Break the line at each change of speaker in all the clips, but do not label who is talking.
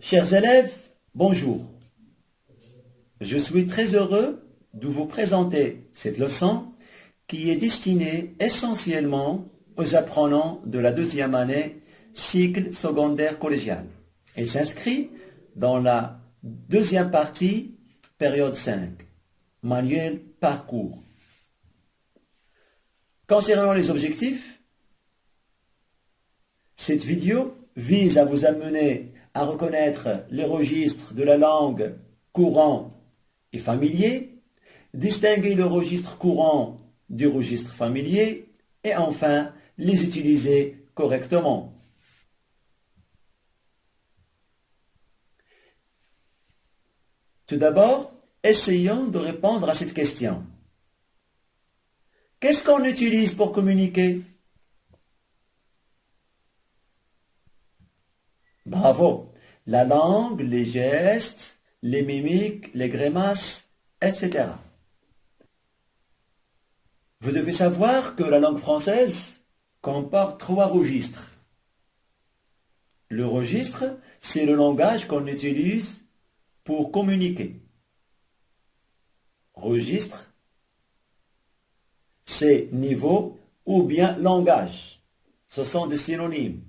Chers élèves, bonjour. Je suis très heureux de vous présenter cette leçon qui est destinée essentiellement aux apprenants de la deuxième année cycle secondaire collégial. Elle s'inscrit dans la deuxième partie, période 5, manuel parcours. Concernant les objectifs, cette vidéo vise à vous amener à reconnaître les registres de la langue courant et familier, distinguer le registre courant du registre familier et enfin les utiliser correctement. Tout d'abord, essayons de répondre à cette question. Qu'est-ce qu'on utilise pour communiquer? Bravo! La langue, les gestes, les mimiques, les grimaces, etc. Vous devez savoir que la langue française comporte 3 registres. Le registre, c'est le langage qu'on utilise pour communiquer. Registre, c'est niveau ou bien langage. Ce sont des synonymes.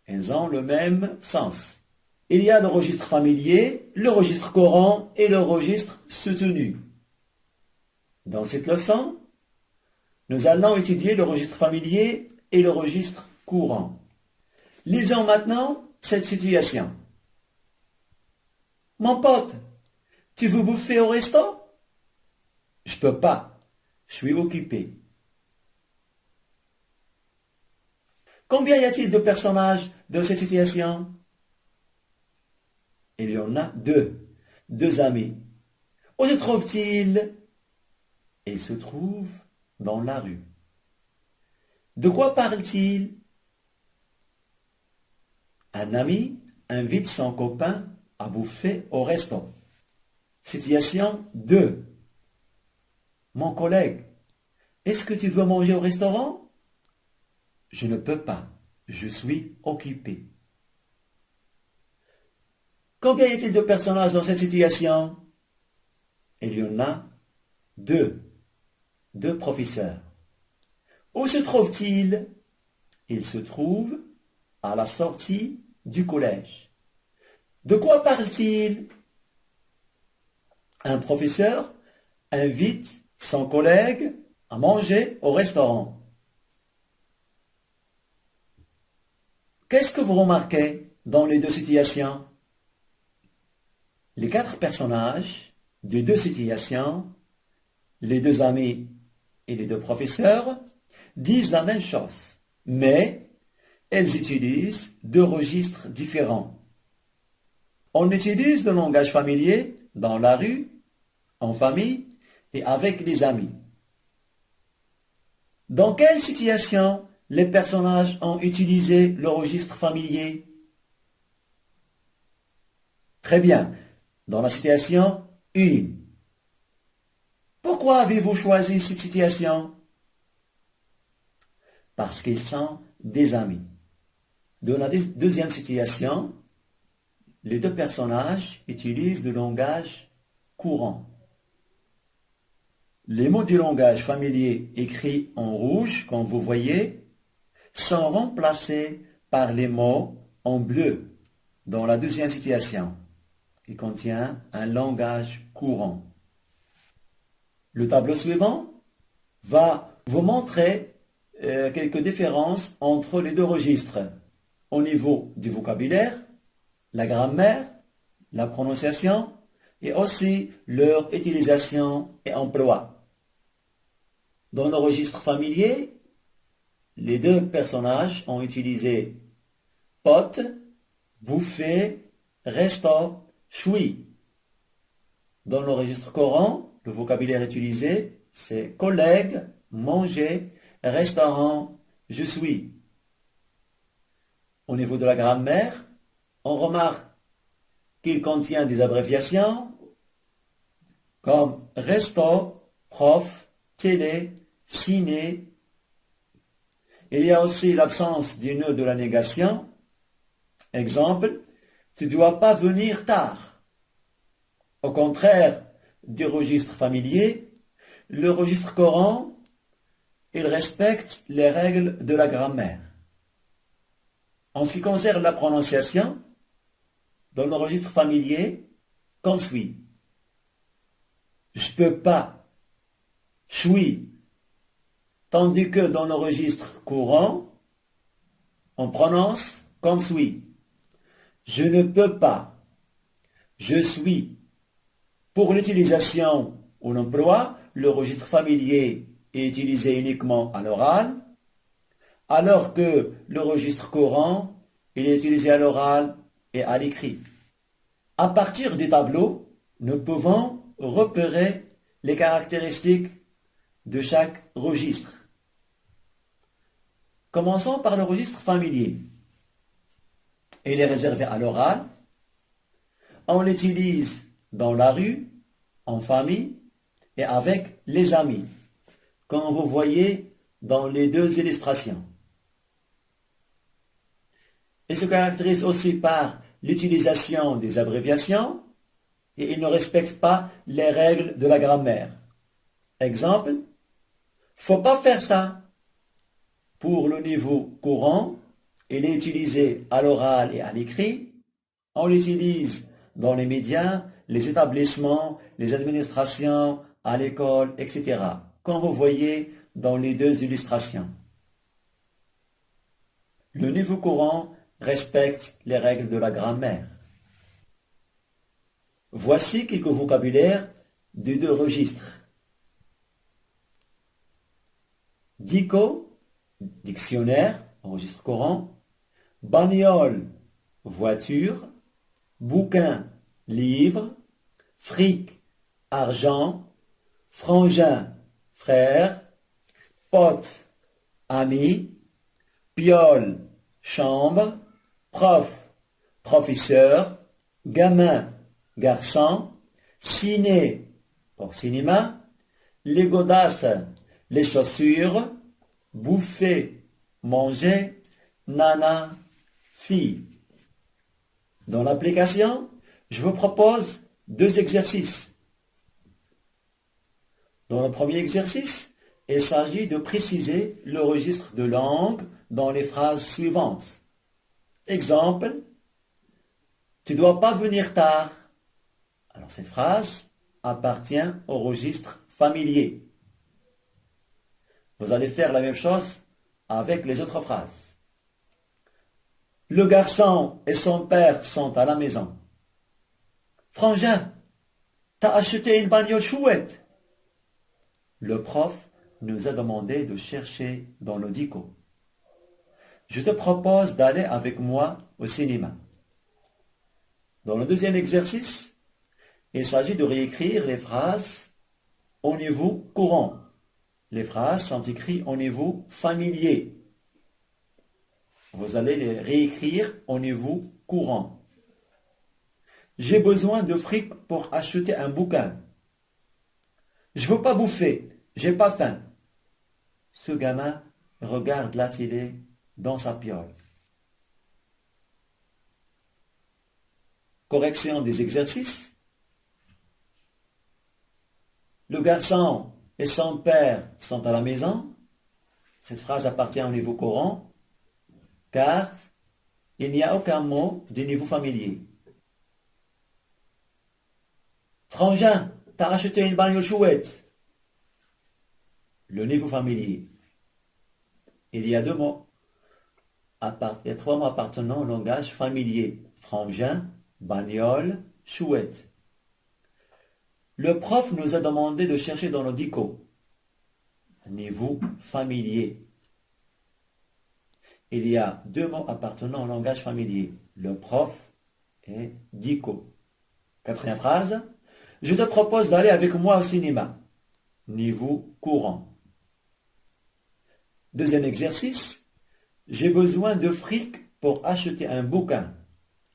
Elles ont le même sens. Il y a le registre familier, le registre courant et le registre soutenu. Dans cette leçon, nous allons étudier le registre familier et le registre courant. Lisons maintenant cette situation. Mon pote, tu veux bouffer au resto? Je peux pas, je suis occupé. Combien y a-t-il de personnages dans cette situation? Il y en a 2. 2 amis. Où se trouve-t-il? Il se trouve dans la rue. De quoi parle-t-il? Un ami invite son copain à bouffer au resto. Situation 2. Mon collègue, est-ce que tu veux manger au restaurant? Je ne peux pas, je suis occupé. Combien y a-t-il de personnages dans cette situation? Il y en a 2. 2 professeurs. Où se trouve-t-il? Il se trouve à la sortie du collège. De quoi parle-t-il? Un professeur invite son collègue à manger au restaurant. Qu'est-ce que vous remarquez dans les 2 situations? Les 4 personnages des 2 situations, les 2 amis et les 2 professeurs, disent la même chose, mais elles utilisent 2 registres différents. On utilise le langage familier dans la rue, en famille et avec les amis. Dans quelle situation les personnages ont utilisé le registre familier? Très bien. Dans la situation 1. Pourquoi avez-vous choisi cette situation? Parce qu'ils sont des amis. Dans la deuxième situation, les 2 personnages utilisent le langage courant. Les mots du langage familier écrits en rouge, comme vous voyez, sont remplacés par les mots en bleu dans la deuxième situation, qui contient un langage courant. Le tableau suivant va vous montrer quelques différences entre les 2 registres au niveau du vocabulaire, la grammaire, la prononciation et aussi leur utilisation et emploi. Dans le registre familier, les 2 personnages ont utilisé pote, bouffer, resto, choui. Dans le registre courant, le vocabulaire utilisé, c'est collègue, manger, restaurant, je suis. Au niveau de la grammaire, on remarque qu'il contient des abréviations comme resto, prof, télé, ciné. Il y a aussi l'absence du nœud de la négation. Exemple, Tu ne dois pas venir tard. Au contraire du registre familier, le registre Coran, il respecte les règles de la grammaire. En ce qui concerne la prononciation, dans le registre familier, comme suit. Je peux pas, suis, tandis que dans le registre courant, on prononce comme suit. Je ne peux pas, je suis. Pour l'utilisation ou l'emploi, le registre familier est utilisé uniquement à l'oral, alors que le registre courant, il est utilisé à l'oral et à l'écrit. À partir du tableau, nous pouvons repérer les caractéristiques de chaque registre. Commençons par le registre familier. Il est réservé à l'oral. On l'utilise dans la rue, en famille et avec les amis, comme vous voyez dans les deux illustrations. Il se caractérise aussi par l'utilisation des abréviations et il ne respecte pas les règles de la grammaire. Exemple, faut pas faire ça. Pour le niveau courant, il est utilisé à l'oral et à l'écrit. On l'utilise dans les médias, les établissements, les administrations, à l'école, etc. Comme vous voyez dans les deux illustrations. Le niveau courant respecte les règles de la grammaire. Voici quelques vocabulaires des deux registres. Dico, dictionnaire, registre courant. Bagnole, voiture. Bouquin, livre. Fric, argent. Frangin, frère. Pote, ami. Piole, chambre. Prof, professeur. Gamin, garçon. Ciné, pour cinéma. Les godasses, les chaussures. Bouffer, manger. Nana, fille. Dans l'application, je vous propose deux exercices. Dans le premier exercice, il s'agit de préciser le registre de langue dans les phrases suivantes. Exemple, tu ne dois pas venir tard. Alors cette phrase appartient au registre familier. Vous allez faire la même chose avec les autres phrases. Le garçon et son père sont à la maison. Frangin, t'as acheté une bagnole chouette. Le prof nous a demandé de chercher dans le dico. Je te propose d'aller avec moi au cinéma. Dans le deuxième exercice, il s'agit de réécrire les phrases au niveau courant. Les phrases sont écrites au niveau familier. Vous allez les réécrire au niveau courant. J'ai besoin de fric pour acheter un bouquin. Je veux pas bouffer, j'ai pas faim. Ce gamin regarde la télé dans sa piole. Correction des exercices. Le garçon et son père sont à la maison. Cette phrase appartient au niveau courant, car il n'y a aucun mot du niveau familier. Frangin, t'as acheté une bagnole chouette. Le niveau familier. Il y a deux mots. Il y a trois mots appartenant au langage familier. Frangin, bagnole, chouette. Le prof nous a demandé de chercher dans le dico. Niveau familier. Il y a deux mots appartenant au langage familier. Le prof et dico. Quatrième phrase. Je te propose d'aller avec moi au cinéma. Niveau courant. Deuxième exercice. J'ai besoin de fric pour acheter un bouquin.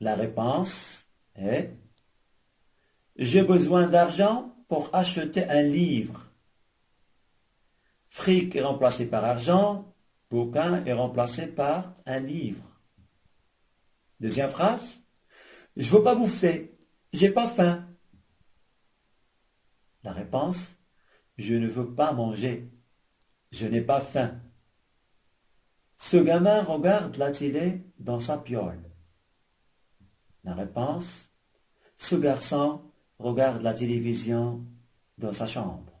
La réponse est j'ai besoin d'argent pour acheter un livre. Fric est remplacé par argent. Bouquin est remplacé par un livre. Deuxième phrase. Je veux pas bouffer. J'ai pas faim. La réponse, je ne veux pas manger. Je n'ai pas faim. Ce gamin regarde la télé dans sa piole. La réponse, ce garçon regarde la télévision dans sa chambre.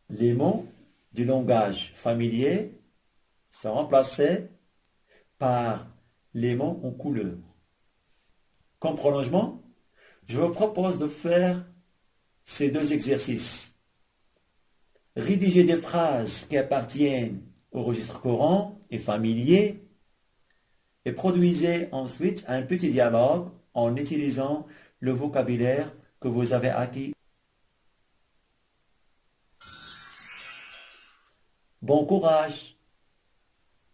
Les mots du langage familier sont remplacés par les mots en couleur. Comme prolongement, je vous propose de faire ces deux exercices. Rédiger des phrases qui appartiennent au registre courant et familier et produisez ensuite un petit dialogue en utilisant le vocabulaire que vous avez acquis. Bon courage!